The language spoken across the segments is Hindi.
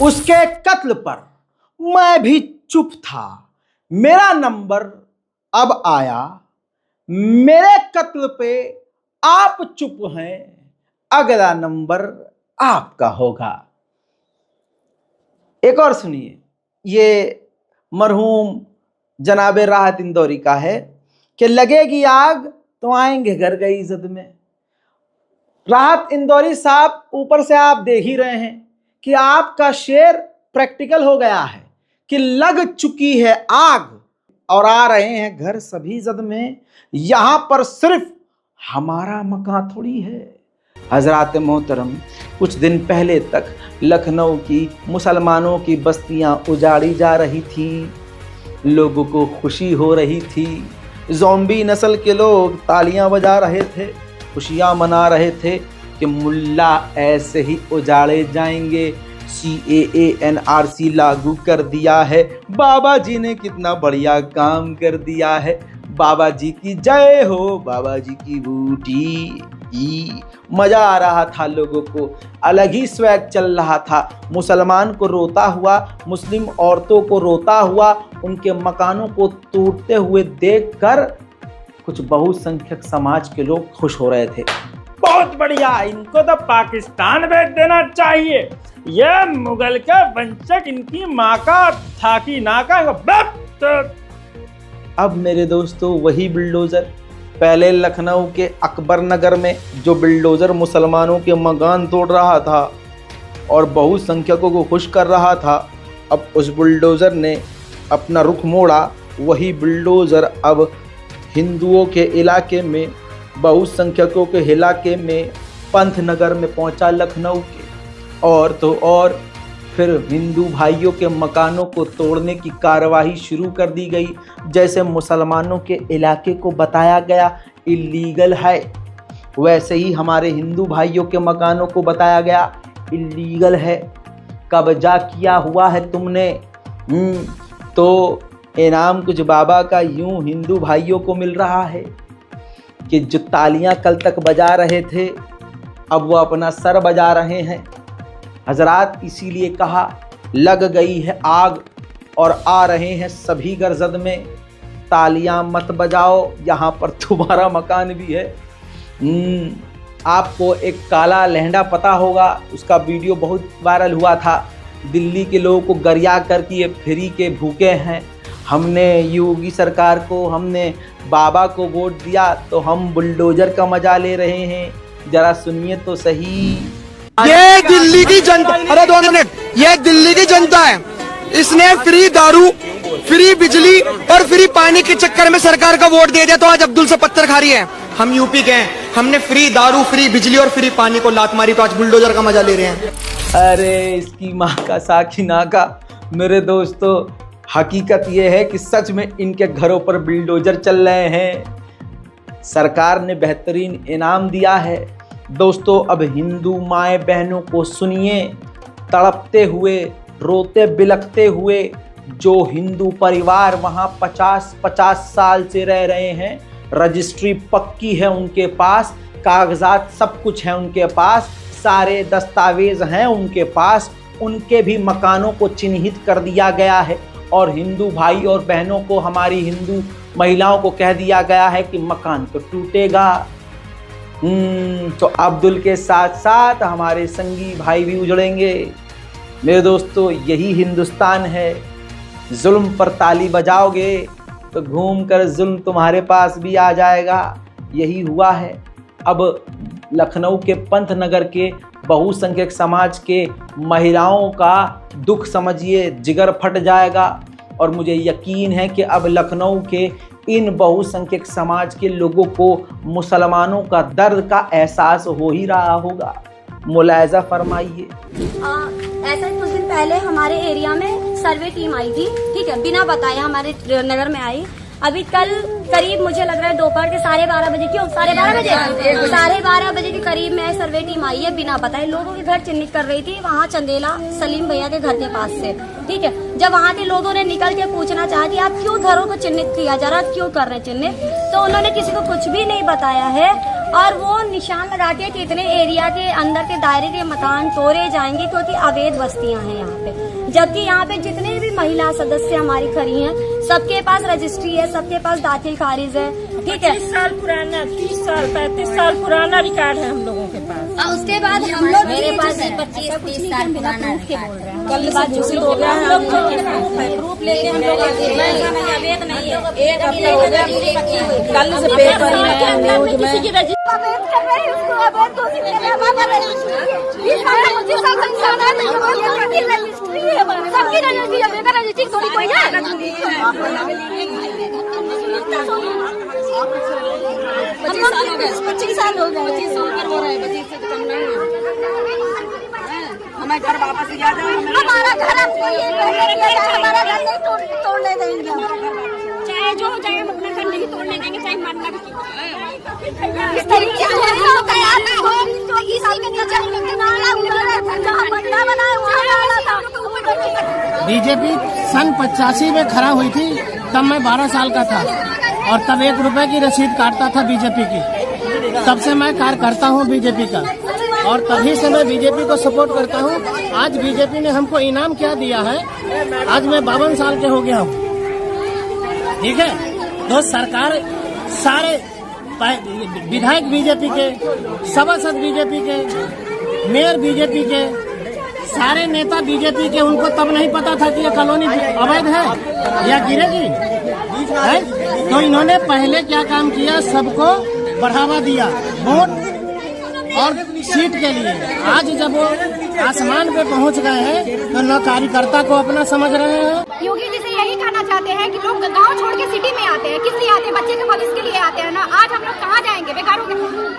उसके कत्ल पर मैं भी चुप था। मेरा नंबर अब आया। मेरे कत्ल पे आप चुप हैं, अगला नंबर आपका होगा। एक और सुनिए, ये मरहूम जनाबे राहत इंदौरी का है कि लगेगी आग तो आएंगे घर गई इज्जत में। राहत इंदौरी साहब, ऊपर से आप देख ही रहे हैं कि आपका शेर प्रैक्टिकल हो गया है कि लग चुकी है आग और आ रहे हैं घर सभी इज्जत में। यहां पर सिर्फ हमारा मकान थोड़ी है। हजरात मोहतरम, कुछ दिन पहले तक लखनऊ की मुसलमानों की बस्तियां उजाड़ी जा रही थी, लोगों को खुशी हो रही थी। ज़ॉम्बी नस्ल के लोग तालियां बजा रहे थे, खुशियां मना रहे थे कि मुल्ला ऐसे ही उजाड़े जाएंगे। CAA NRC लागू कर दिया है, बाबा जी ने कितना बढ़िया काम कर दिया है। बाबा जी की जय हो, बाबा जी की बूटी। मजा आ रहा था लोगों को, अलग ही स्वैग चल रहा था। मुसलमान को रोता हुआ, मुस्लिम औरतों को रोता हुआ, उनके मकानों को टूटते हुए देखकर कुछ बहुसंख्यक समाज के लोग खुश हो रहे थे। बहुत बढ़िया, इनको तो पाकिस्तान भेज देना चाहिए। ये मुगल के वंशक, इनकी माँ का था कि ना का। अब मेरे दोस्तों, वही बुलडोजर पहले लखनऊ के अकबर नगर में जो बुलडोजर मुसलमानों के मकान तोड़ रहा था और बहुसंख्यकों को खुश कर रहा था, अब उस बुलडोजर ने अपना रुख मोड़ा। वही बुलडोजर अब हिंदुओं के इलाके में, बहुसंख्यकों के इलाके में, पंथ नगर में पहुंचा लखनऊ के। और तो और फिर हिंदू भाइयों के मकानों को तोड़ने की कार्रवाई शुरू कर दी गई। जैसे मुसलमानों के इलाके को बताया गया इल्लीगल है, वैसे ही हमारे हिंदू भाइयों के मकानों को बताया गया इल्लीगल है, कब्जा किया हुआ है तुमने। तो इनाम कुछ बाबा का यूं हिंदू भाइयों को मिल रहा है कि जो तालियां कल तक बजा रहे थे, अब वो अपना सर बजा रहे हैं। हजरात, इसीलिए कहा लग गई है आग और आ रहे हैं सभी गरजद में। तालियां मत बजाओ, यहाँ पर तुम्हारा मकान भी है। आपको एक काला लहंगा पता होगा, उसका वीडियो बहुत वायरल हुआ था। दिल्ली के लोगों को गरिया कर कि ये फ्री के भूखे हैं, हमने योगी सरकार को, हमने बाबा को वोट दिया तो हम बुलडोजर का मजा ले रहे हैं। जरा सुनिए तो सही। ये दिल्ली की जनता, अरे 2 मिनट, ये दिल्ली की जनता है। इसने फ्री दारू, फ्री बिजली और फ्री पानी के चक्कर में सरकार का वोट दे दिया, तो आज अब्दुल से पत्थर खा रही है। हम यूपी के हैं, हमने फ्री दारू, फ्री बिजली और फ्री पानी को लात मारी, तो आज बुलडोजर का मजा ले रहे हैं। अरे इसकी माँ का साखी ना का। मेरे दोस्तों, हकीकत ये है कि सच में इनके घरों पर बुलडोजर चल रहे हैं। सरकार ने बेहतरीन इनाम दिया है। दोस्तों, अब हिंदू माएँ बहनों को सुनिए, तड़पते हुए, रोते बिलखते हुए। जो हिंदू परिवार वहाँ 50-50 साल से रह रहे हैं, रजिस्ट्री पक्की है उनके पास, कागजात सब कुछ है उनके पास, सारे दस्तावेज हैं उनके पास, उनके भी मकानों को चिन्हित कर दिया गया है। और हिंदू भाई और बहनों को, हमारी हिंदू महिलाओं को कह दिया गया है कि मकान तो टूटेगा। तो अब्दुल के साथ साथ हमारे संगी भाई भी उजड़ेंगे। मेरे दोस्तों, यही हिंदुस्तान है। जुल्म पर ताली बजाओगे तो घूम कर जुल्म तुम्हारे पास भी आ जाएगा। यही हुआ है। अब लखनऊ के पंथ नगर के बहुसंख्यक समाज के महिलाओं का दुख समझिए, जिगर फट जाएगा। और मुझे यकीन है कि अब लखनऊ के इन बहुसंख्यक समाज के लोगों को मुसलमानों का दर्द का एहसास हो ही रहा होगा। मुलायजा फरमाइए। ऐसा ही कुछ दिन पहले हमारे एरिया में सर्वे टीम आई थी, ठीक है, बिना बताए हमारे नगर में आई। अभी कल करीब मुझे लग रहा है दोपहर के 12:30 बजे, क्यों 12:30 बजे 12:30 बजे के करीब में सर्वे टीम आई है, बिना बताए लोगों के घर चिन्हित कर रही थी, वहाँ चंदेला सलीम भैया के घर के पास से। ठीक है, जब वहाँ के लोगों ने निकल के पूछना चाहा कि आप क्यों घरों को चिन्हित किया जा रहा, क्यों कर रहे चिन्हित, तो उन्होंने किसी को कुछ भी नहीं बताया है और वो निशान लगाते हैं कि इतने एरिया के अंदर के दायरे के मकान तोड़े जाएंगे क्योंकि अवैध बस्तियां हैं यहाँ पे। जबकि यहाँ पे जितने भी महिला सदस्य हमारी खड़ी हैं, सबके पास रजिस्ट्री है, सबके पास दाखिल खारिज है। ठीक है, 30 साल पुराना, 30 साल 35 साल पुराना रिकॉर्ड है हम लोगों के पास। और उसके बाद हम लोग मेरे पास 25-30 साल पुराना बोल रहे हैं। कल बात दूसरी हो गया, हम लोग प्रूफ लेके हम लोग अवेद नहीं है, एक हफ्ता हो गया, कल से पेपर में न्यूज में हमें घर वापस जा जाओ, हमारा घर आपको ये हमारा घर नहीं तोड़ने देंगे, चाहे जो हो जाए हम अपना घर नहीं तोड़ने देंगे, चाहे मरना भी। इस तरीके से हो गया ना, तो इसी के नीचे नाला उधर जहाँ बंदा बनाया वहाँ नाला था। बीजेपी सन 85 में खड़ा हुई थी, तब मैं 12 साल का था और तब 1 रुपए की रसीद काटता था बीजेपी की। तब से मैं कार्यकर्ता हूँ बीजेपी का और तभी से मैं बीजेपी को सपोर्ट करता हूँ। आज बीजेपी ने हमको इनाम क्या दिया है, आज मैं 52 साल के हो गया हूँ। ठीक है, तो सरकार सारे विधायक बीजेपी के, सभासद बीजेपी के, मेयर बीजेपी के, सारे नेता बीजेपी के, उनको तब नहीं पता था कि ये कॉलोनी अवैध है या गिरेगी है? तो इन्होंने पहले क्या काम किया, सबको बढ़ावा दिया वोट और सीट के लिए। आज जब वो आसमान पे पहुंच गए हैं तो न कार्यकर्ता को अपना समझ रहे हैं। योगी जी से यही कहना चाहते हैं कि लोग गांव छोड़ के सिटी में आते हैं, किस लिए आते हैं, बच्चे के भविष्य के लिए आते हैं ना। आज हम लोग कहाँ जाएंगे, बेकारों के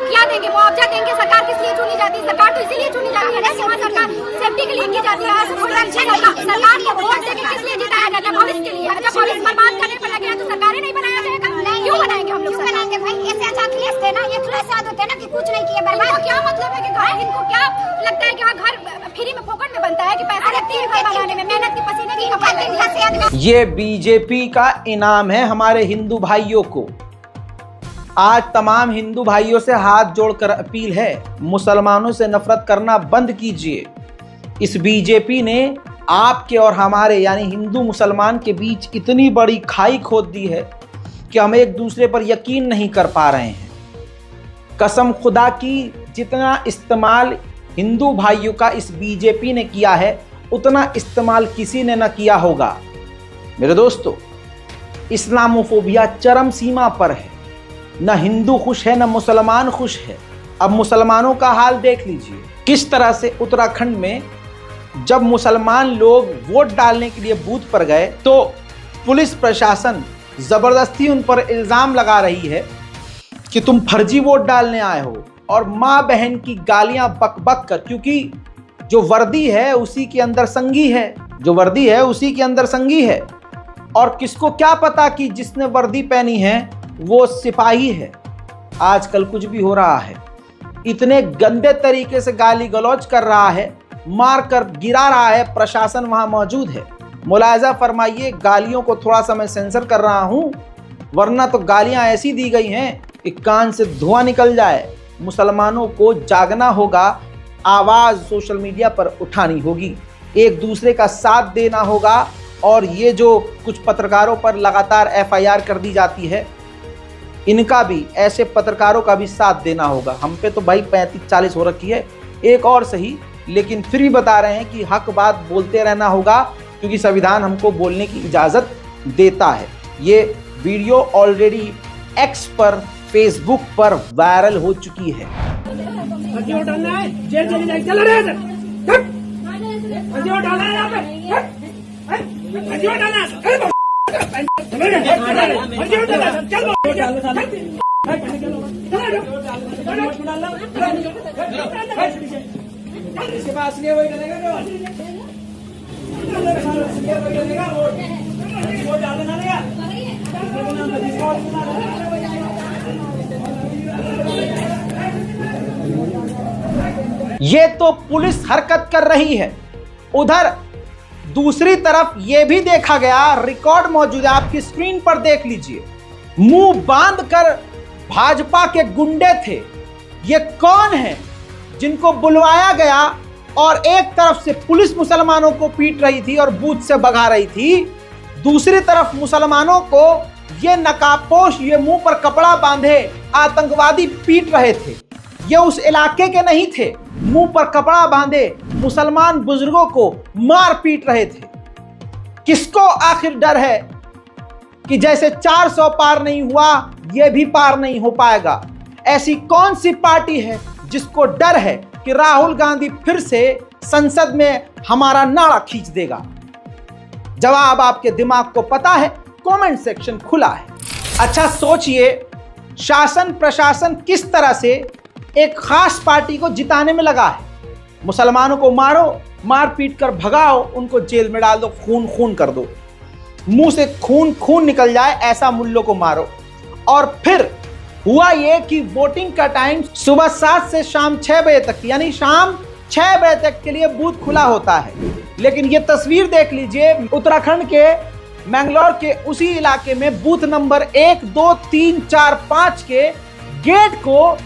क्या देंगे, मुआवजा देंगे। सरकार किस लिए चुनी जाती है, सरकार तो इसीलिए चुनी जाती है ना कि वहाँ सरकार सेफ्टी के लिए की जाती है। सरकार को वोट देके किस लिए जिताया जाता है, भविष्य के लिए। जब भविष्य बर्बाद करने पर लगे तो सरकारें नहीं बनाया जाएगा, क्यों बनाएंगे हम लोग, बनाएंगे भाई। ऐसे अच्छा अखिलेश थे ना, अखिलेश यादव थे ना कि कुछ नहीं किए बर्बाद। क्या मतलब है कि इनको क्या लगता है कि घर फ्री में फोकट में बनता है कि पैसा लगती है घर बनाने में, मेहनत की पसीने की कमाई। ये बीजेपी का इनाम है हमारे हिंदू भाइयों को। आज तमाम हिंदू भाइयों से हाथ जोड़कर अपील है, मुसलमानों से नफरत करना बंद कीजिए। इस बीजेपी ने आपके और हमारे यानी हिंदू मुसलमान के बीच इतनी बड़ी खाई खोद दी है कि हम एक दूसरे पर यकीन नहीं कर पा रहे हैं। कसम खुदा की, जितना इस्तेमाल हिंदू भाइयों का इस बीजेपी ने किया है उतना इस्तेमाल किसी ने न किया होगा। मेरे दोस्तों, इस्लामोफोबिया चरम सीमा पर है। न हिंदू खुश है, न मुसलमान खुश है। अब मुसलमानों का हाल देख लीजिए, किस तरह से उत्तराखंड में जब मुसलमान लोग वोट डालने के लिए बूथ पर गए तो पुलिस प्रशासन जबरदस्ती उन पर इल्जाम लगा रही है कि तुम फर्जी वोट डालने आए हो, और माँ बहन की गालियां बक बक कर, क्योंकि जो वर्दी है उसी के अंदर संगी है, जो वर्दी है उसी के अंदर संगी है। और किसको क्या पता कि जिसने वर्दी पहनी है वो सिपाही है। आजकल कुछ भी हो रहा है, इतने गंदे तरीके से गाली गलौज कर रहा है, मार कर गिरा रहा है, प्रशासन वहां मौजूद है। मुलायजा फरमाइए, गालियों को थोड़ा सा मैं सेंसर कर रहा हूं, वरना तो गालियां ऐसी दी गई हैं कि कान से धुआं निकल जाए। मुसलमानों को जागना होगा, आवाज़ सोशल मीडिया पर उठानी होगी, एक दूसरे का साथ देना होगा। और ये जो कुछ पत्रकारों पर लगातार FIR कर दी जाती है, इनका भी, ऐसे पत्रकारों का भी साथ देना होगा। हम पे तो भाई 35-40 हो रखी है, एक और सही, लेकिन फिर भी बता रहे हैं कि हक बात बोलते रहना होगा क्योंकि संविधान हमको बोलने की इजाज़त देता है। ये वीडियो ऑलरेडी X पर, फेसबुक पर वायरल हो चुकी है। ये तो पुलिस हरकत कर रही है। उधर दूसरी तरफ ये भी देखा गया, रिकॉर्ड मौजूद है, आपकी स्क्रीन पर देख लीजिए। मुंह बांध कर भाजपा के गुंडे थे। ये कौन है जिनको बुलवाया गया और एक तरफ से पुलिस मुसलमानों को पीट रही थी और बूथ से भगा रही थी, दूसरी तरफ मुसलमानों को ये नकाबपोश, ये मुंह पर कपड़ा बांधे आतंकवादी पीट रहे थे। ये उस इलाके के नहीं थे, मुंह पर कपड़ा बांधे मुसलमान बुजुर्गों को मार पीट रहे थे। किसको आखिर डर है कि जैसे 400 पार नहीं हुआ ये भी पार नहीं हो पाएगा? ऐसी कौन सी पार्टी है जिसको डर है कि राहुल गांधी फिर से संसद में हमारा नाड़ा खींच देगा? जवाब आपके दिमाग को पता है, कमेंट सेक्शन खुला है। अच्छा सोचिए, शासन प्रशासन किस तरह से एक खास पार्टी को जिताने में लगा है। मुसलमानों को मारो, मार पीट कर भगाओ, उनको जेल में डाल दो, खून खून कर दो, मुंह से खून खून निकल जाए ऐसा मुल्लों को मारो। और फिर हुआ ये कि वोटिंग का टाइम सुबह 7 से शाम 6 बजे तक, यानी शाम 6 बजे तक के लिए बूथ खुला होता है। लेकिन ये तस्वीर देख लीजिए, उत्तराखंड के मैंगलोर के उसी इलाके में बूथ नंबर 1, 2, 3, 4, 5 के गेट को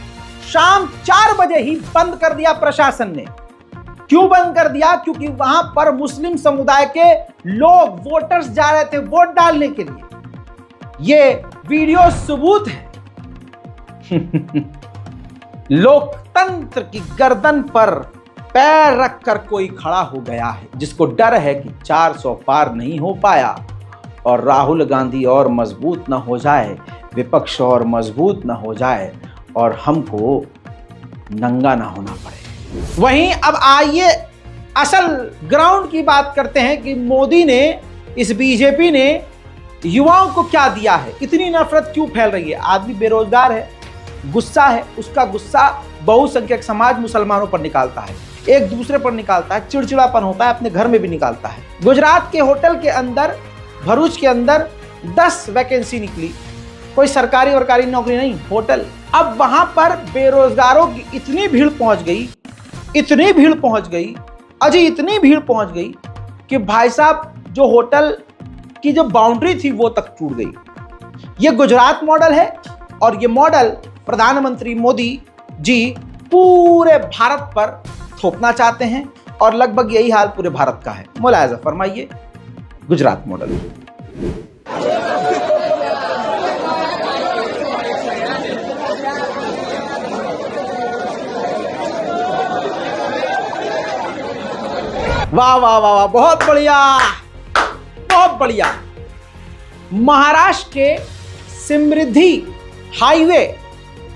शाम 4 बजे ही बंद कर दिया प्रशासन ने। क्यों बंद कर दिया? क्योंकि वहां पर मुस्लिम समुदाय के लोग, वोटर्स जा रहे थे वोट डालने के लिए। ये वीडियो सबूत है लोकतंत्र की गर्दन पर पैर रखकर कोई खड़ा हो गया है जिसको डर है कि 400 पार नहीं हो पाया और राहुल गांधी और मजबूत ना हो जाए, विपक्ष और मजबूत ना हो जाए और हमको नंगा ना होना पड़े। वहीं अब आइए असल ग्राउंड की बात करते हैं कि मोदी ने, इस बीजेपी ने युवाओं को क्या दिया है, इतनी नफरत क्यों फैल रही है? आदमी बेरोजगार है, गुस्सा है, उसका गुस्सा बहुसंख्यक समाज मुसलमानों पर निकालता है, एक दूसरे पर निकालता है, चिड़चिड़ापन होता है, अपने घर में भी निकालता है। गुजरात के होटल के अंदर, भरूच के अंदर 10 वैकेंसी निकली, कोई सरकारी वरकारी नौकरी नहीं, होटल। अब वहां पर बेरोजगारों की इतनी भीड़ पहुंच गई, इतनी भीड़ पहुंच गई, अजी इतनी भीड़ पहुंच गई कि भाई साहब जो होटल की जो बाउंड्री थी वो तक टूट गई। ये गुजरात मॉडल है और ये मॉडल प्रधानमंत्री मोदी जी पूरे भारत पर थोपना चाहते हैं और लगभग यही हाल पूरे भारत का है। मुलायजा फरमाइए गुजरात मॉडल। वाह वाह वाह वाह, बहुत बढ़िया, बहुत बढ़िया। महाराष्ट्र के समृद्धि हाईवे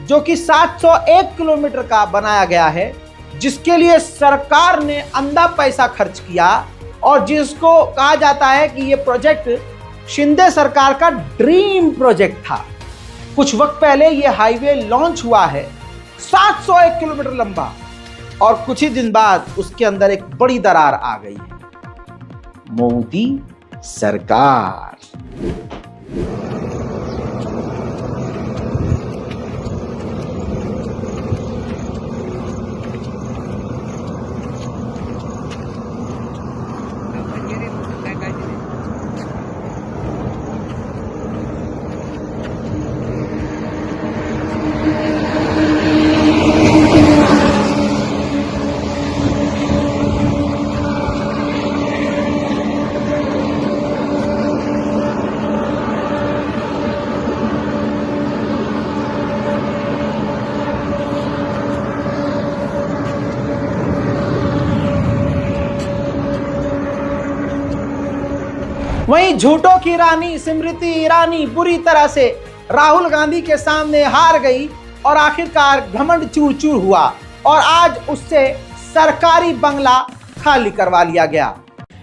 जो कि 701 किलोमीटर का बनाया गया है, जिसके लिए सरकार ने अंधा पैसा खर्च किया और जिसको कहा जाता है कि ये प्रोजेक्ट शिंदे सरकार का ड्रीम प्रोजेक्ट था। कुछ वक्त पहले ये हाईवे लॉन्च हुआ है, 701 किलोमीटर लंबा, और कुछ ही दिन बाद उसके अंदर एक बड़ी दरार आ गई है। मोदी सरकार। वहीं झूठों की रानी स्मृति ईरानी बुरी तरह से राहुल गांधी के सामने हार गई और आखिरकार घमंड चूर चूर हुआ और आज उससे सरकारी बंगला खाली करवा लिया गया।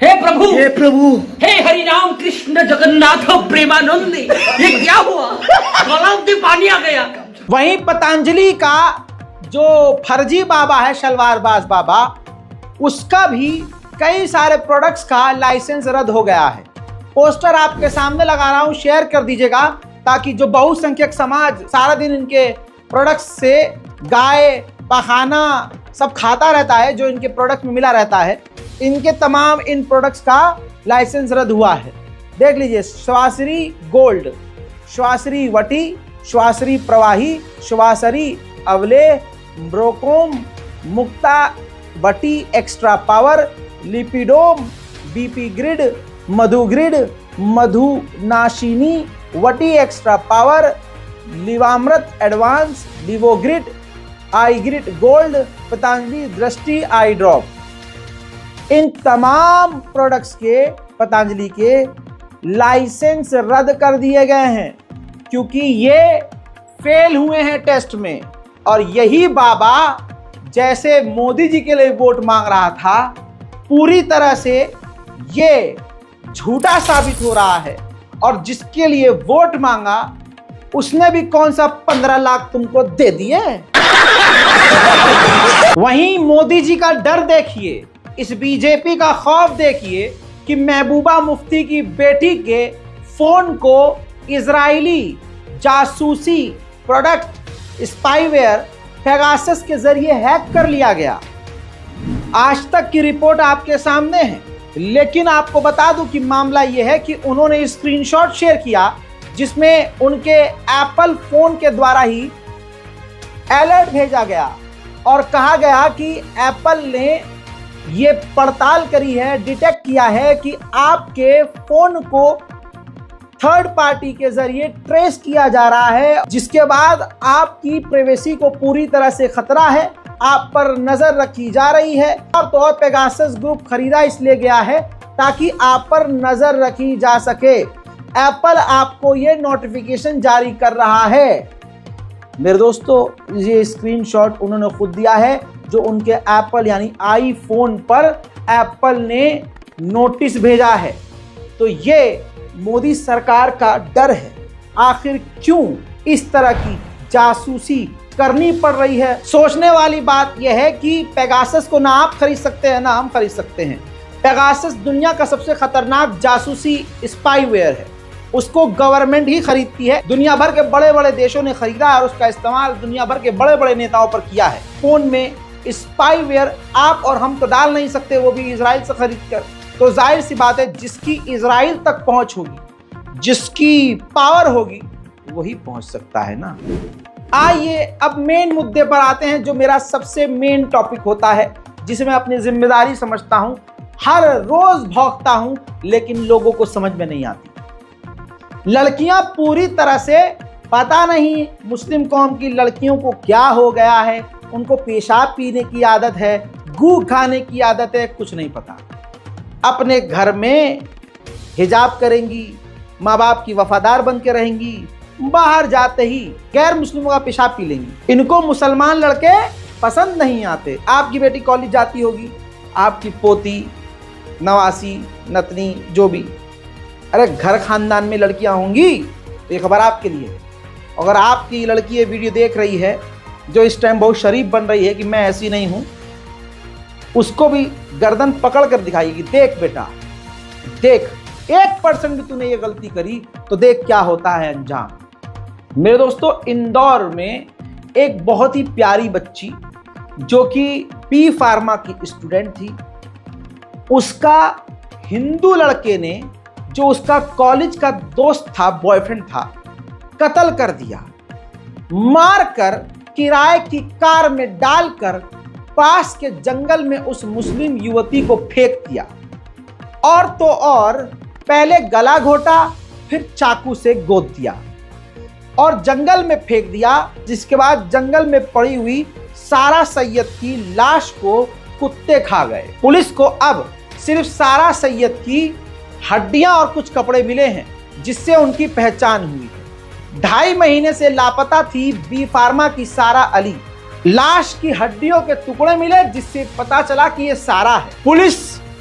हे प्रभु, हे प्रभु, हे हरि राम कृष्ण जगन्नाथ प्रेमानंद, ये क्या हुआ? गलाव में पानी आ गया। वहीं पतंजलि का जो फर्जी बाबा है, शलवारबाज बाबा, उसका भी कई सारे प्रोडक्ट्स का लाइसेंस रद्द हो गया है। पोस्टर आपके सामने लगा रहा हूं, शेयर कर दीजिएगा ताकि जो बहुसंख्यक समाज सारा दिन इनके प्रोडक्ट्स से गाय पखाना सब खाता रहता है, जो इनके प्रोडक्ट में मिला रहता है, इनके तमाम इन प्रोडक्ट्स का लाइसेंस रद्द हुआ है। देख लीजिए, श्वासरी गोल्ड, श्वासरी वटी, श्वासरी प्रवाही, श्वासरी अवले, ब्रोकोम, मुक्ता वटी extra power, Lipidom, BP grit, मधु ग्रिड, मधु नाशिनी वटी एक्स्ट्रा पावर, लिवामृत advance, Livogrit, eye grit gold, Patanjali दृष्टि आई ड्रॉप। इन तमाम प्रोडक्ट्स के पतंजलि के लाइसेंस रद्द कर दिए गए हैं क्योंकि ये फेल हुए हैं टेस्ट में। और यही बाबा जैसे मोदी जी के लिए वोट मांग रहा था, पूरी तरह से ये झूठा साबित हो रहा है। और जिसके लिए वोट मांगा उसने भी कौन सा 15 लाख तुमको दे दिए। वहीं मोदी जी का डर देखिए, इस बीजेपी का खौफ देखिए कि महबूबा मुफ्ती की बेटी के फोन को इजरायली जासूसी प्रोडक्ट स्पाईवेयर पेगासस के जरिए हैक कर लिया गया। आज तक की रिपोर्ट आपके सामने है, लेकिन आपको बता दूं कि मामला यह है कि उन्होंने स्क्रीनशॉट शेयर किया जिसमें उनके एप्पल फोन के द्वारा ही अलर्ट भेजा गया और कहा गया कि एप्पल ने ये पड़ताल करी है, डिटेक्ट किया है कि आपके फोन को थर्ड पार्टी के जरिए ट्रेस किया जा रहा है, जिसके बाद आपकी प्राइवेसी को पूरी तरह से खतरा है, आप पर नजर रखी जा रही है। और तो और पेगासस ग्रुप खरीदा इसलिए गया है ताकि आप पर नजर रखी जा सके। एप्पल आपको ये नोटिफिकेशन जारी कर रहा है। मेरे दोस्तों, ये स्क्रीनशॉट उन्होंने खुद दिया है जो उनके एप्पल यानी आईफोन पर एप्पल ने नोटिस भेजा है। तो ये मोदी सरकार का डर है। आखिर क्यों इस तरह की जासूसी करनी पड़ रही है? सोचने वाली बात यह है कि पेगासस को ना आप खरीद सकते हैं ना हम खरीद सकते हैं। पेगासस दुनिया का सबसे खतरनाक जासूसी स्पाईवेयर है, उसको गवर्नमेंट ही खरीदती है। दुनिया भर के बड़े बड़े देशों ने खरीदा है और उसका इस्तेमाल दुनिया भर के बड़े बड़े नेताओं पर किया है। फोन में स्पाईवेयर आप और हम तो डाल नहीं सकते, वो भी इजराइल से खरीद कर। तो जाहिर सी बात है, जिसकी इजराइल तक पहुंच होगी, जिसकी पावर होगी, वही पहुंच सकता है ना। आइए अब मेन मुद्दे पर आते हैं, जो मेरा सबसे मेन टॉपिक होता है, जिसे मैं अपनी जिम्मेदारी समझता हूं, हर रोज भौंकता हूं, लेकिन लोगों को समझ में नहीं आती। लड़कियां पूरी तरह से पता नहीं मुस्लिम कौम की लड़कियों को क्या हो गया है, उनको पेशाब पीने की आदत है, गू खाने की आदत है, कुछ नहीं पता। अपने घर में हिजाब करेंगी, माँ बाप की वफादार बन के रहेंगी, बाहर जाते ही गैर मुस्लिमों का पेशाब पी लेंगी। इनको मुसलमान लड़के पसंद नहीं आते। आपकी बेटी कॉलेज जाती होगी, आपकी पोती, नवासी, नतनी, जो भी, अरे घर खानदान में लड़कियां होंगी तो ये खबर आपके लिए। अगर आपकी लड़की ये वीडियो देख रही है, जो इस टाइम बहुत शरीफ बन रही है कि मैं ऐसी नहीं हूं, उसको भी गर्दन पकड़ कर दिखाएगी, देख बेटा देख, 1% भी तूने ये गलती करी तो देख क्या होता है अंजाम। मेरे दोस्तों, इंदौर में एक बहुत ही प्यारी बच्ची जो कि बी फार्मा की स्टूडेंट थी, उसका हिंदू लड़के ने, जो उसका कॉलेज का दोस्त था, बॉयफ्रेंड था, कत्ल कर दिया। मारकर किराए की कार में डालकर पास के जंगल में उस मुस्लिम युवती को फेंक दिया। और तो और पहले गला घोटा, फिर चाकू से गोद दिया और जंगल में फेंक दिया। जिसके बाद जंगल में पड़ी हुई सारा सैयद की लाश को कुत्ते खा गए। पुलिस को अब सिर्फ सारा सैयद की हड्डियां और कुछ कपड़े मिले हैं, जिससे उनकी पहचान हुई है। 2.5 महीने से लापता थी बी फार्मा की सारा अली। लाश की हड्डियों के टुकड़े मिले, जिससे पता चला कि ये सारा है। पुलिस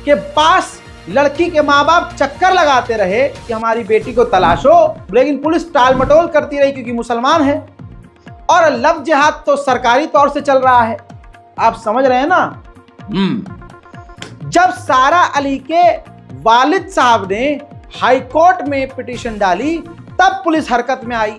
के पास लड़की के माँ बाप चक्कर लगाते रहे कि हमारी बेटी को तलाशो, लेकिन पुलिस टाल मटोल करती रही क्योंकि मुसलमान है। और लव जिहाद तो सरकारी तौर से चल रहा है, आप समझ रहे हैं ना। जब सारा अली के वालिद साहब ने हाईकोर्ट में पिटीशन डाली, तब पुलिस हरकत में आई।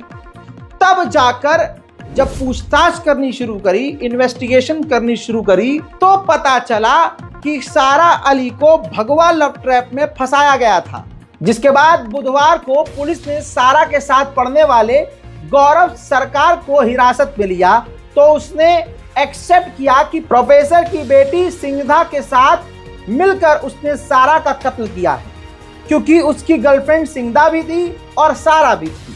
तब जाकर जब पूछताछ करनी शुरू करी, इन्वेस्टिगेशन करनी शुरू करी, तो पता चला कि सारा अली को भगवा लव ट्रैप में फंसाया गया था। जिसके बाद बुधवार को पुलिस ने सारा के साथ पढ़ने वाले गौरव सरकार को हिरासत में लिया, तो उसने एक्सेप्ट किया कि प्रोफेसर की बेटी सिंघा के साथ मिलकर उसने सारा का कत्ल किया है, क्योंकि उसकी गर्लफ्रेंड सिंघा भी थी और सारा भी थी।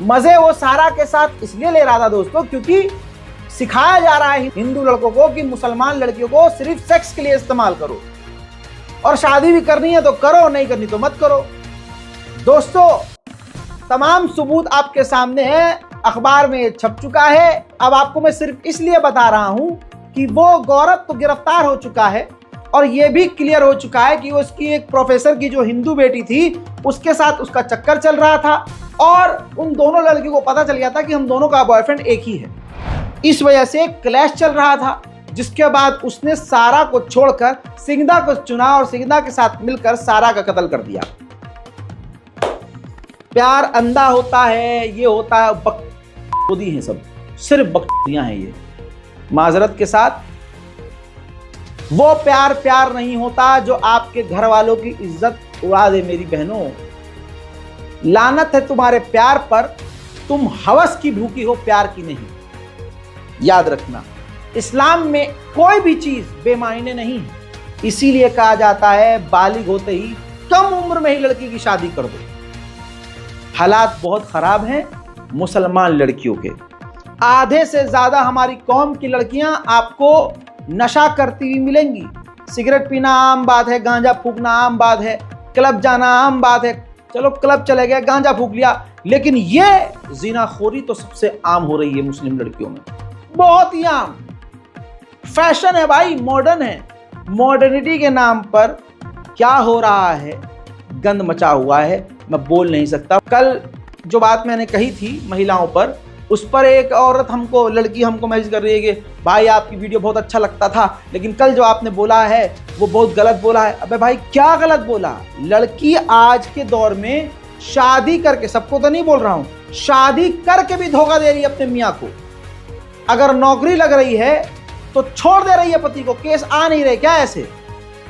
मजे वो सारा के साथ इसलिए ले रहा था दोस्तों, क्योंकि सिखाया जा रहा है हिंदू लड़कों को कि मुसलमान लड़कियों को सिर्फ सेक्स के लिए इस्तेमाल करो, और शादी भी करनी है तो करो, नहीं करनी तो मत करो। दोस्तों, तमाम सबूत आपके सामने है, अखबार में छप चुका है। अब आपको मैं सिर्फ इसलिए बता रहा हूं कि वो गौरव तो गिरफ्तार हो चुका है, और ये भी क्लियर हो चुका है कि उसकी एक प्रोफेसर की जो हिंदू बेटी थी उसके साथ उसका चक्कर चल रहा था, और उन दोनों लड़कियों को पता चल गया था कि हम दोनों का बॉयफ्रेंड एक ही है। इस वजह से क्लैश चल रहा था, जिसके बाद उसने सारा को छोड़कर सिंघा को चुना और सिंघा के साथ मिलकर सारा का कत्ल कर दिया। प्यार अंधा होता है, ये होता है, बकचोदी हैं सब, सिर्फ बकचोदियां हैं ये। माजरत के साथ, वो प्यार प्यार नहीं होता जो आपके घर वालों की इज्जत उड़ा दे। मेरी बहनों, लानत है तुम्हारे प्यार पर, तुम हवस की भूखी हो, प्यार की नहीं। याद रखना, इस्लाम में कोई भी चीज बेमायने नहीं है, इसीलिए कहा जाता है बालिग होते ही कम उम्र में ही लड़की की शादी कर दो। हालात बहुत खराब हैं मुसलमान लड़कियों के। आधे से ज्यादा हमारी कौम की लड़कियां आपको नशा करती हुई मिलेंगी। सिगरेट पीना आम बात है, गांजा फूकना आम बात है, क्लब जाना आम बात है। चलो क्लब चले गए, गांजा फूक लिया, लेकिन ये जिनाखोरी तो सबसे आम हो रही है मुस्लिम लड़कियों में, बहुत ही आम। फैशन है भाई, मॉडर्न है। मॉडर्निटी के नाम पर क्या हो रहा है, गंद मचा हुआ है, मैं बोल नहीं सकता। कल जो बात मैंने कही थी महिलाओं पर, उस पर एक औरत हमको, लड़की हमको मैसेज कर रही है कि भाई आपकी वीडियो बहुत अच्छा लगता था, लेकिन कल जो आपने बोला है वो बहुत गलत बोला है। अबे भाई क्या गलत बोला? लड़की आज के दौर में शादी करके, सबको तो नहीं बोल रहा हूं, शादी करके भी धोखा दे रही है अपने मियाँ को। अगर नौकरी लग रही है तो छोड़ दे रही है पति को। केस आ नहीं रहे क्या ऐसे?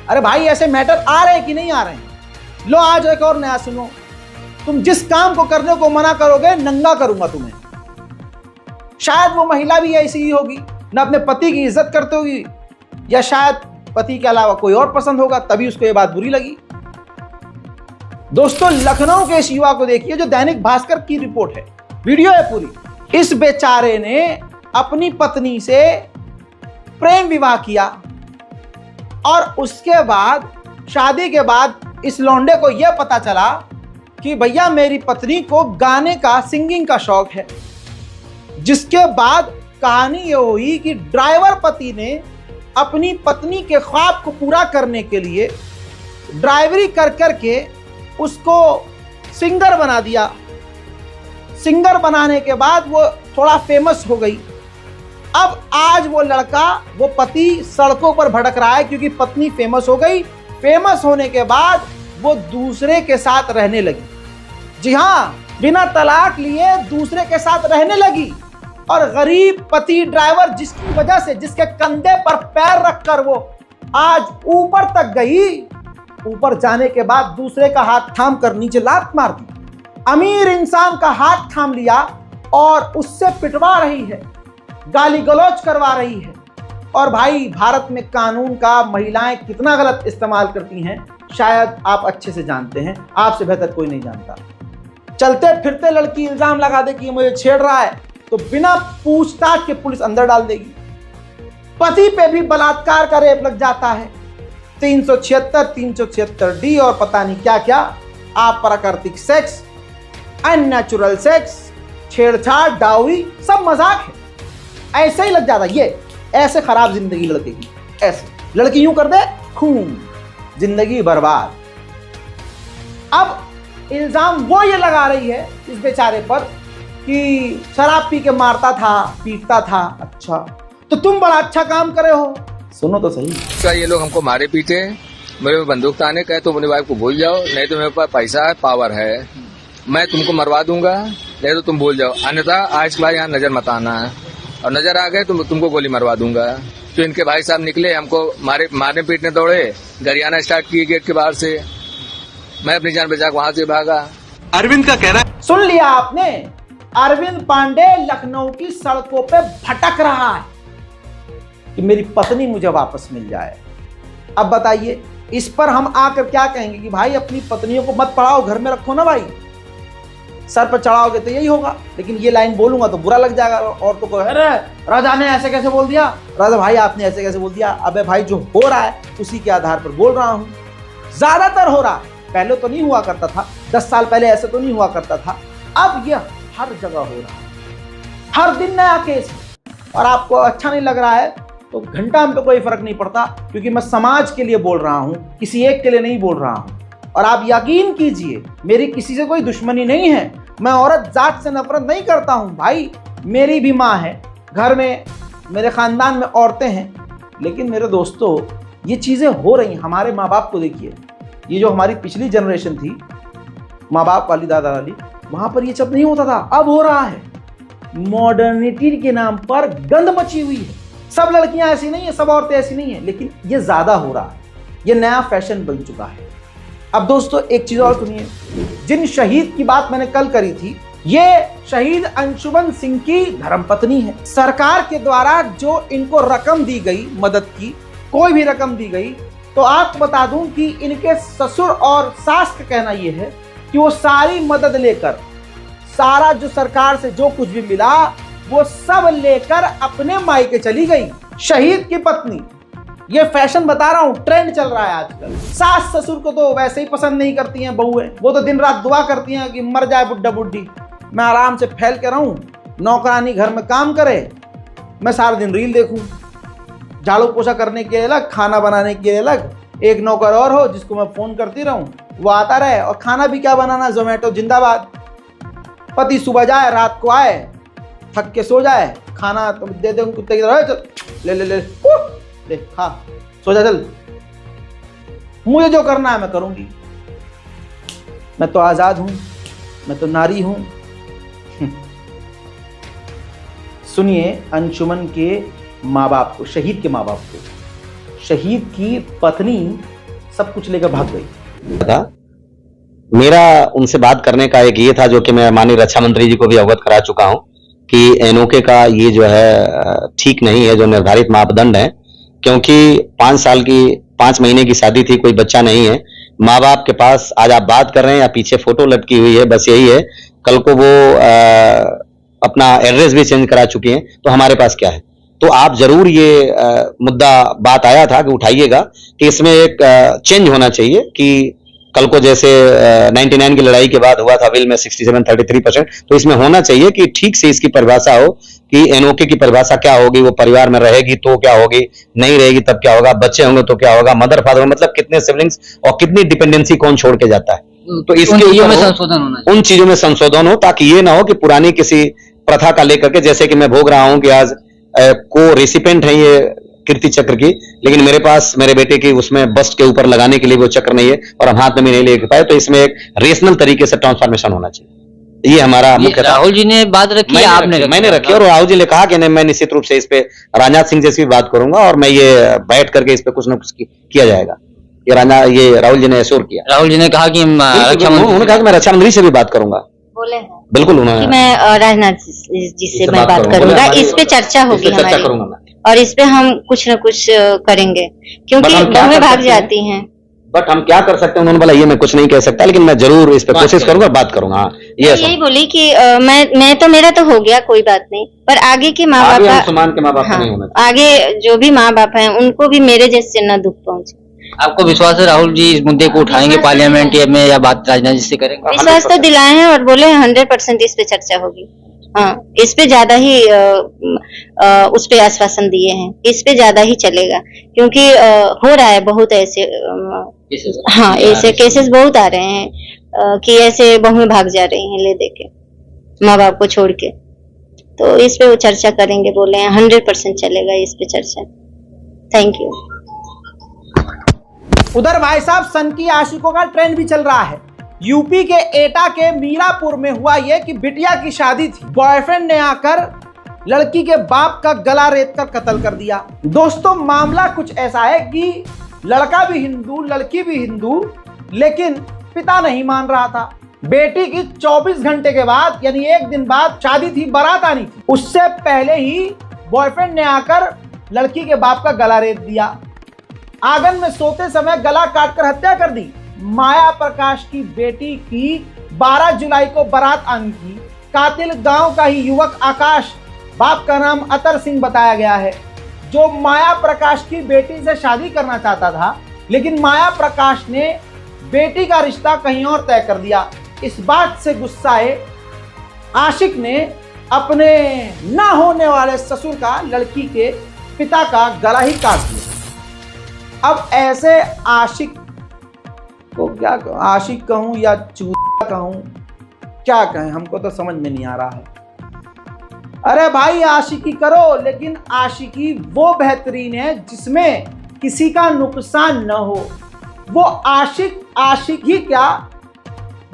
अरे भाई ऐसे मैटर आ रहे हैं कि नहीं आ रहे हैं? लो आज एक और नया सुनो, तुम जिस काम को करने को मना करोगे नंगा करूंगा तुम्हें। शायद वो महिला भी ऐसी ही होगी, ना अपने पति की इज्जत करते होगी, या शायद पति के अलावा कोई और पसंद होगा, तभी उसको ये बात बुरी लगी। दोस्तों, लखनऊ के इस युवा को देखिए जो दैनिक भास्कर की रिपोर्ट है, वीडियो है पूरी। इस बेचारे ने अपनी पत्नी से प्रेम विवाह किया, और उसके बाद शादी के बाद इस लौंडे को यह पता चला कि भैया मेरी पत्नी को गाने का, सिंगिंग का शौक है। जिसके बाद कहानी ये हुई कि ड्राइवर पति ने अपनी पत्नी के ख्वाब को पूरा करने के लिए ड्राइवरी कर करके उसको सिंगर बना दिया। सिंगर बनाने के बाद वो थोड़ा फेमस हो गई। अब आज वो लड़का, वो पति सड़कों पर भटक रहा है क्योंकि पत्नी फेमस हो गई। फेमस होने के बाद वो दूसरे के साथ रहने लगी। जी हाँ, बिना तलाक लिए दूसरे के साथ रहने लगी। और गरीब पति ड्राइवर, जिसकी वजह से, जिसके कंधे पर पैर रखकर वो आज ऊपर तक गई, ऊपर जाने के बाद दूसरे का हाथ थाम कर नीचे लात मार दी। अमीर इंसान का हाथ थाम लिया और उससे पिटवा रही है, गाली गलौज करवा रही है। और भाई, भारत में कानून का महिलाएं कितना गलत इस्तेमाल करती हैं शायद आप अच्छे से जानते हैं, आपसे बेहतर कोई नहीं जानता। चलते फिरते लड़की इल्जाम लगा दे कि मुझे छेड़ रहा है, तो बिना पूछताछ के पुलिस अंदर डाल देगी। पति पे भी बलात्कार का रेप लग जाता है। 376, 376 डी और पता नहीं क्या क्या, अप्राकृतिक सेक्स, अननेचुरल सेक्स, छेड़छाड़, डाउरी, सब मजाक है। ऐसे ही लग जाता है। ये ऐसे खराब जिंदगी लड़के की, ऐसे लड़की यूं कर दे खून, जिंदगी बर्बाद। अब इल्जाम वो ये लगा रही है इस बेचारे पर कि शराब पी के मारता था, पीटता था। अच्छा, तो तुम बड़ा अच्छा काम करे हो। सुनो तो सही, क्या ये लोग हमको मारे पीटे मेरे बंदूक ताने कहे तो अपनी वाइफ को भूल जाओ, नहीं तो मेरे पास पैसा है, पावर है, मैं तुमको मरवा दूंगा, नहीं तो तुम भूल जाओ, अन्यथा आज के बाद यहाँ नजर मत आना है, और नजर आ गए तो तुमको गोली मरवा दूंगा। तो इनके भाई साहब निकले, हमको मारने पीटने दौड़े, गरियाना स्टार्ट किए गेट के बाहर से, मैं अपनी जान बचा वहां से भागा। अरविंद का कहना है, सुन लिया आपने, अरविंद पांडे लखनऊ की सड़कों पे भटक रहा है कि मेरी पत्नी मुझे वापस मिल जाए। अब बताइए, इस पर हम आकर क्या कहेंगे कि भाई अपनी पत्नियों को मत पढ़ाओ, घर में रखो ना भाई, सर पर चढ़ाओगे तो यही होगा। लेकिन ये लाइन बोलूंगा तो बुरा लग जाएगा, और तो कहे अरे राजा ने ऐसे कैसे बोल दिया, राजा भाई आपने ऐसे कैसे बोल दिया। अबे भाई जो हो रहा है उसी के आधार पर बोल रहा हूं, ज्यादातर हो रहा है, पहले तो नहीं हुआ करता था, 10 साल पहले ऐसे तो नहीं हुआ करता था, अब यह हर जगह हो रहा है, हर दिन नया केस। और आपको अच्छा नहीं लग रहा है तो घंटा हम पे कोई फर्क नहीं पड़ता, क्योंकि मैं समाज के लिए बोल रहा हूं, किसी एक के लिए नहीं बोल रहा हूं। और आप यकीन कीजिए, मेरी किसी से कोई दुश्मनी नहीं है, मैं औरत जात से नफरत नहीं करता हूं भाई, मेरी भी माँ है, घर में मेरे खानदान में औरतें हैं। लेकिन मेरे दोस्तों, ये चीजें हो रही हैं। हमारे माँ बाप को देखिए, ये जो हमारी पिछली जनरेशन थी, माँ बाप वाली, दादा वाली, वहां पर ये सब नहीं होता था, अब हो रहा है। मॉडर्निटी के नाम पर गंद मची हुई है। सब लड़कियां ऐसी नहीं है, सब औरतें ऐसी नहीं है, लेकिन ये ज्यादा हो रहा है, ये नया फैशन बन चुका है। अब दोस्तों एक चीज और सुनिए, जिन शहीद की बात मैंने कल करी थी, ये शहीद अंशुमन सिंह की धर्मपत्नी है। सरकार के द्वारा जो इनको रकम दी गई, मदद की कोई भी रकम दी गई, तो आपको बता दूं कि इनके ससुर और सास का कहना यह है कि वो सारी मदद लेकर, सारा जो सरकार से जो कुछ भी मिला वो सब लेकर अपने मायके चली गई। शहीद की पत्नी, ये फैशन बता रहा हूं, ट्रेंड चल रहा है आजकल। सास ससुर को तो वैसे ही पसंद नहीं करती हैं बहुएं, वो तो दिन रात दुआ करती हैं कि मर जाए बुड्ढा बुड्ढी, मैं आराम से फैल के रहूं, नौकरानी घर में काम करे, मैं सारा दिन रील देखूं, झाड़ू पोछा करने के अलग, खाना बनाने के अलग, एक नौकर और हो जिसको मैं फोन करती रहूं, वो आता रहे, और खाना भी क्या बनाना, जोमेटो जिंदाबाद। पति सुबह जाए, रात को आए, थक के सो जाए, खाना तो दे दे कुत्ते की तरह, चल ले ले ले ले खा, सो जा चल, मुझे जो करना है मैं करूंगी, मैं तो आजाद हूं, मैं तो नारी हूं। सुनिए अंशुमन के माँ बाप को, शहीद के माँ बाप को, शहीद की पत्नी सब कुछ लेकर भाग गई था। मेरा उनसे बात करने का एक ये था, जो कि मैं माननीय रक्षा मंत्री जी को भी अवगत करा चुका हूं, कि एनओके का ये जो है ठीक नहीं है, जो निर्धारित मापदंड है, क्योंकि 5 महीने की शादी थी, कोई बच्चा नहीं है, माँ बाप के पास आज आप बात कर रहे हैं या पीछे फोटो लटकी हुई है, बस यही है। कल को वो अपना एड्रेस भी चेंज करा चुकी हैं, तो हमारे पास क्या है। तो आप जरूर ये मुद्दा बात आया था कि उठाइएगा कि इसमें एक चेंज होना चाहिए, कि कल को जैसे 99 की लड़ाई के बाद हुआ था विल में 67-33%, तो इसमें होना चाहिए कि ठीक से इसकी परिभाषा हो कि एनओके की परिभाषा क्या होगी, वो परिवार में रहेगी तो क्या होगी, नहीं रहेगी तब क्या होगा, बच्चे होंगे तो क्या होगा, मदर फादर, मतलब कितने सिबलिंग्स और कितनी डिपेंडेंसी कौन छोड़ के जाता है। तो इसके उन चीजों में संशोधन हो, ताकि ये ना हो कि पुरानी किसी प्रथा का लेकर के, जैसे कि मैं भोग रहा हूं कि आज को रेसिपेंट है ये कीर्ति चक्र की, लेकिन मेरे पास मेरे बेटे की उसमें बस्ट के ऊपर लगाने के लिए वो चक्र नहीं है और हम हाथ में भी नहीं ले पाए। तो इसमें एक रेशनल तरीके से ट्रांसफॉर्मेशन होना चाहिए, ये हमारा मुख्य। राहुल जी ने बात रखी, मैंने रखी, और राहुल जी ने कहा कि नहीं, मैं निश्चित रूप से इस पे राजनाथ सिंह जैसी भी बात करूंगा, और मैं ये बैठ करके इस पे कुछ ना कुछ किया जाएगा। ये राहुल जी ने एश्योर किया। राहुल जी ने कहा कि उन्होंने कहा कि मैं रक्षा मंत्री से भी बात करूंगा, बोले हैं बिल्कुल उन्होंने, मैं राजनाथ जी से मैं बात करूंगा, इस पे चर्चा होगी हमारी, और इस पे हम कुछ न कुछ करेंगे, क्योंकि बहुएं भाग जाती हैं। बट हम क्या कर सकते हैं, उन्होंने बोला ये मैं कुछ नहीं कह सकता, लेकिन मैं जरूर इस पे कोशिश करूंगा, बात करूंगा। ये यही बोली कि मैं तो, मेरा तो हो गया, कोई बात नहीं, पर आगे के माँ बाप, अंशुमान के माँ बाप नहीं होना, आगे जो भी माँ बाप हैं उनको भी मेरे जैसे न दुख पहुंचे। आपको विश्वास है राहुल जी इस मुद्दे को उठाएंगे पार्लियामेंट में, या बात राजनाथ जी से करेंगे? विश्वास तो दिलाए हैं और बोले 100% इस पे चर्चा होगी। हाँ, इस पे ज्यादा ही उस पे आश्वासन दिए हैं, इस पे ज्यादा ही चलेगा, क्योंकि हो रहा है बहुत ऐसे, हाँ ऐसे केसेस बहुत आ रहे हैं कि ऐसे बहुएं भाग जा रही हैं ले दे के माँ बाप को छोड़ के। तो इस पे वो चर्चा करेंगे, बोले हैं 100% चलेगा इस पे चर्चा। Thank you. उधर भाई साहब सन की आशिकों का ट्रेंड भी चल रहा है। यूपी के एटा के मीरापुर में हुआ यह कि बिटिया की शादी थी, बॉयफ्रेंड ने आकर लड़की के बाप का गला रेत कर कत्ल कर दिया। दोस्तों मामला कुछ ऐसा है कि लड़का भी हिंदू लड़की भी हिंदू, लेकिन पिता नहीं मान रहा था। बेटी की 24 घंटे के बाद यानी एक दिन बाद शादी थी, बारात आनी थी, उससे पहले ही बॉयफ्रेंड ने आकर लड़की के बाप का गला रेत दिया। आंगन में सोते समय गला काटकर हत्या कर दी। माया प्रकाश की बेटी की 12 जुलाई को बारात आनी थी। कातिल गांव का ही युवक आकाश, बाप का नाम अतर सिंह बताया गया है, जो माया प्रकाश की बेटी से शादी करना चाहता था, लेकिन माया प्रकाश ने बेटी का रिश्ता कहीं और तय कर दिया। इस बात से गुस्साए आशिक ने अपने ना होने वाले ससुर का लड़की के पिता का गला ही काट दिया। अब ऐसे आशिक को क्या कहूं, आशिक कहूं या चूतिया कहूं, क्या कहें, हमको तो समझ में नहीं आ रहा है। अरे भाई आशिकी करो, लेकिन आशिकी वो बेहतरीन है जिसमें किसी का नुकसान न हो। वो आशिक ही क्या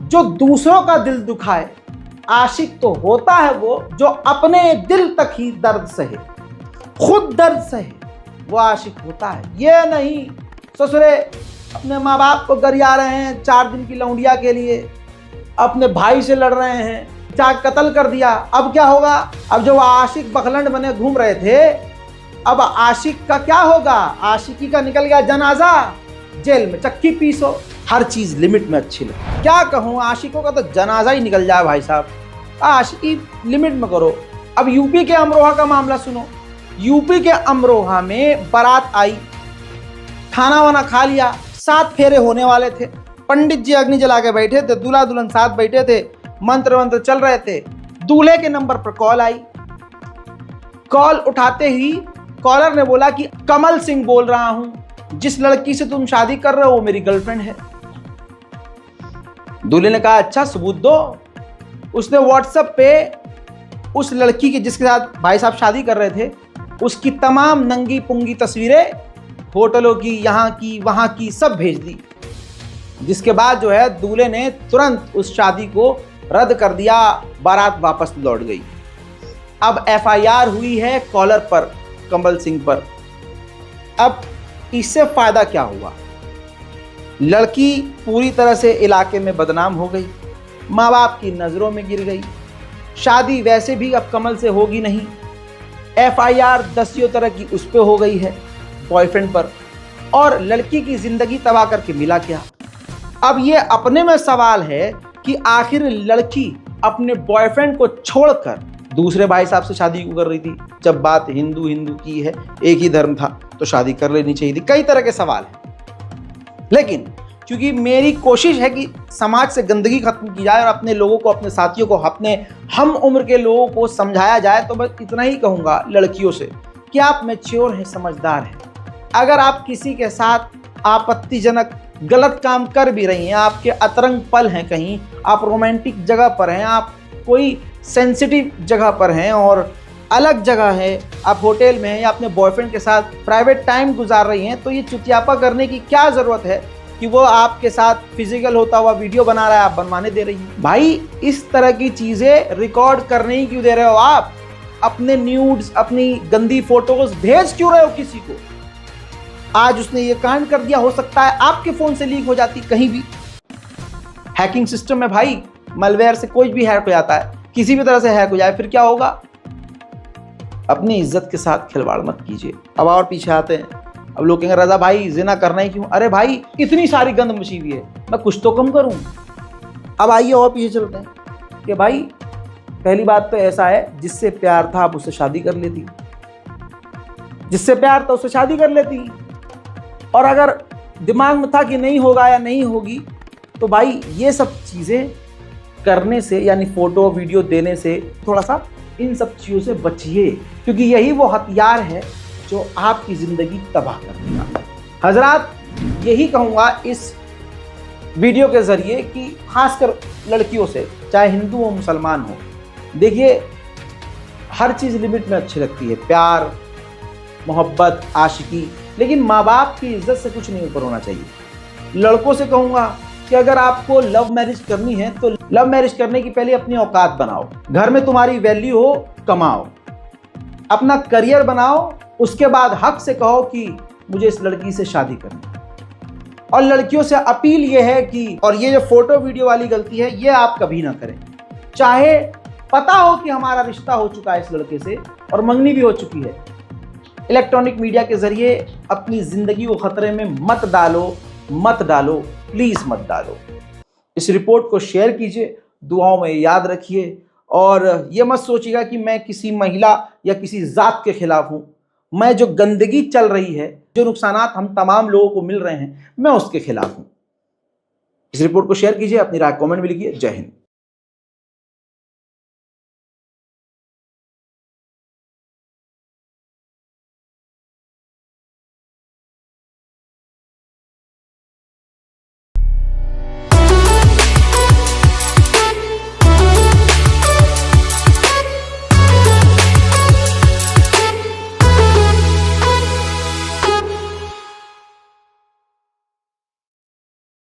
जो दूसरों का दिल दुखाए। आशिक तो होता है वो जो अपने दिल तक ही दर्द सहे, खुद दर्द सहे, वो आशिक होता है। ये नहीं ससुरे अपने माँ बाप को गरिया रहे हैं 4 दिन की लौंडिया के लिए, अपने भाई से लड़ रहे हैं, चाहे कत्ल कर दिया। अब क्या होगा? अब जो आशिक बखलंड बने घूम रहे थे, अब आशिक का क्या होगा? आशिकी का निकल गया जनाजा, जेल में चक्की पीसो। हर चीज लिमिट में अच्छी लगे। क्या कहूँ, आशिकों का तो जनाजा ही निकल जाए भाई साहब। आशिकी लिमिट में करो। अब यूपी के अमरोहा का मामला सुनो। यूपी के अमरोहा में बारात आई, खाना वाना खा लिया, 7 फेरे होने वाले थे। पंडित जी अग्नि जला के बैठे थे, दूल्हा दुल्हन साथ बैठे थे, मंत्र वंत्र चल रहे थे। दूल्हे के नंबर पर कॉल आई। कॉल उठाते ही कॉलर ने बोला कि कमल सिंह बोल रहा हूं, जिस लड़की से तुम शादी कर रहे हो वो मेरी गर्लफ्रेंड है। दूल्हे ने कहा अच्छा सबूत दो। उसने व्हाट्सएप पे उस लड़की की जिसके साथ भाई साहब शादी कर रहे थे उसकी तमाम नंगी पुंगी तस्वीरें, होटलों की, यहाँ की, वहां की, सब भेज दी। जिसके बाद जो है दूल्हे ने तुरंत उस शादी को रद्द कर दिया, बारात वापस लौट गई। अब एफआईआर हुई है कॉलर पर, कमल सिंह पर। अब इससे फायदा क्या हुआ? लड़की पूरी तरह से इलाके में बदनाम हो गई, माँ बाप की नजरों में गिर गई। शादी वैसे भी अब कमल से होगी नहीं। एफआईआर 10 तरह की उस पर हो गई है, बॉयफ्रेंड पर, और लड़की की जिंदगी तबाह करके मिला क्या? अब ये अपने में सवाल है कि आखिर लड़की अपने बॉयफ्रेंड को छोड़कर दूसरे भाई साहब से शादी क्यों कर रही थी? जब बात हिंदू की है, एक ही धर्म था तो शादी कर लेनी चाहिए थी। कई तरह के सवाल हैं, लेकिन क्योंकि मेरी कोशिश है कि समाज से गंदगी खत्म की जाए और अपने लोगों को, अपने साथियों को, अपने हम उम्र के लोगों को समझाया जाए, तो मैं इतना ही कहूँगा लड़कियों से कि आप मैच्योर हैं, समझदार हैं। अगर आप किसी के साथ आपत्तिजनक गलत काम कर भी रही हैं, आपके अतरंग पल हैं, कहीं आप रोमांटिक जगह पर हैं, आप कोई सेंसिटिव जगह पर हैं और अलग जगह है, आप होटल में हैं या अपने बॉयफ्रेंड के साथ प्राइवेट टाइम गुजार रही हैं, तो ये चुतियापा करने की क्या ज़रूरत है कि वो आपके साथ फिजिकल होता हुआ वीडियो बना रहा है, आप बनवाने दे रही हैं। भाई इस तरह की चीज़ें रिकॉर्ड करने ही क्यों दे रहे हो आप? अपने न्यूड्स, अपनी गंदी फोटोज भेज क्यों रहे हो किसी को? आज उसने ये कांड कर दिया, हो सकता है आपके फ़ोन से लीक हो जाती कहीं भी। हैकिंग सिस्टम में भाई मलवेयर से कोई भी हैक हो जाता है, किसी भी तरह से हैक हो जाए, फिर क्या होगा? अपनी इज्जत के साथ खिलवाड़ मत कीजिए। अब और पीछे आते हैं। अब लोग कहेंगे रजा भाई जिना करना ही क्यों? अरे भाई इतनी सारी गंद मची हुई है, मैं कुछ तो कम करूं। अब आइए और पीछे चलते हैं कि भाई पहली बात तो ऐसा है, जिससे प्यार था आप उससे शादी कर लेती, जिससे प्यार था उससे शादी कर लेती। और अगर दिमाग में था कि नहीं होगा या नहीं होगी, तो भाई ये सब चीज़ें करने से, यानी फोटो वीडियो देने से थोड़ा सा इन सब चीज़ों से बचिए, क्योंकि यही वो हथियार है जो आपकी ज़िंदगी तबाह कर देगा। हजरात, यही कहूँगा इस वीडियो के ज़रिए कि खासकर लड़कियों से, चाहे हिंदू हो मुसलमान हो, देखिए हर चीज़ लिमिट में अच्छी लगती है, प्यार, मोहब्बत, आशिकी, लेकिन माँ बाप की इज्जत से कुछ नहीं ऊपर होना चाहिए। लड़कों से कहूंगा कि अगर आपको लव मैरिज करनी है तो लव मैरिज करने की पहले अपनी औकात बनाओ, घर में तुम्हारी वैल्यू हो, कमाओ, अपना करियर बनाओ, उसके बाद हक से कहो कि मुझे इस लड़की से शादी करनी है। और लड़कियों से अपील यह है कि, और ये जो फोटो वीडियो वाली गलती है ये आप कभी ना करें। चाहे पता हो कि हमारा रिश्ता हो चुका है इस लड़के से और मंगनी भी हो चुकी है, इलेक्ट्रॉनिक मीडिया के जरिए अपनी जिंदगी को खतरे में मत डालो, प्लीज मत डालो। इस रिपोर्ट को शेयर कीजिए, दुआओं में याद रखिए और ये मत सोचिएगा कि मैं किसी महिला या किसी जात के खिलाफ हूं। मैं जो गंदगी चल रही है, जो नुकसानात हम तमाम लोगों को मिल रहे हैं, मैं उसके खिलाफ हूं। इस रिपोर्ट को शेयर कीजिए, अपनी राय कमेंट में लिखिए। जय हिंद।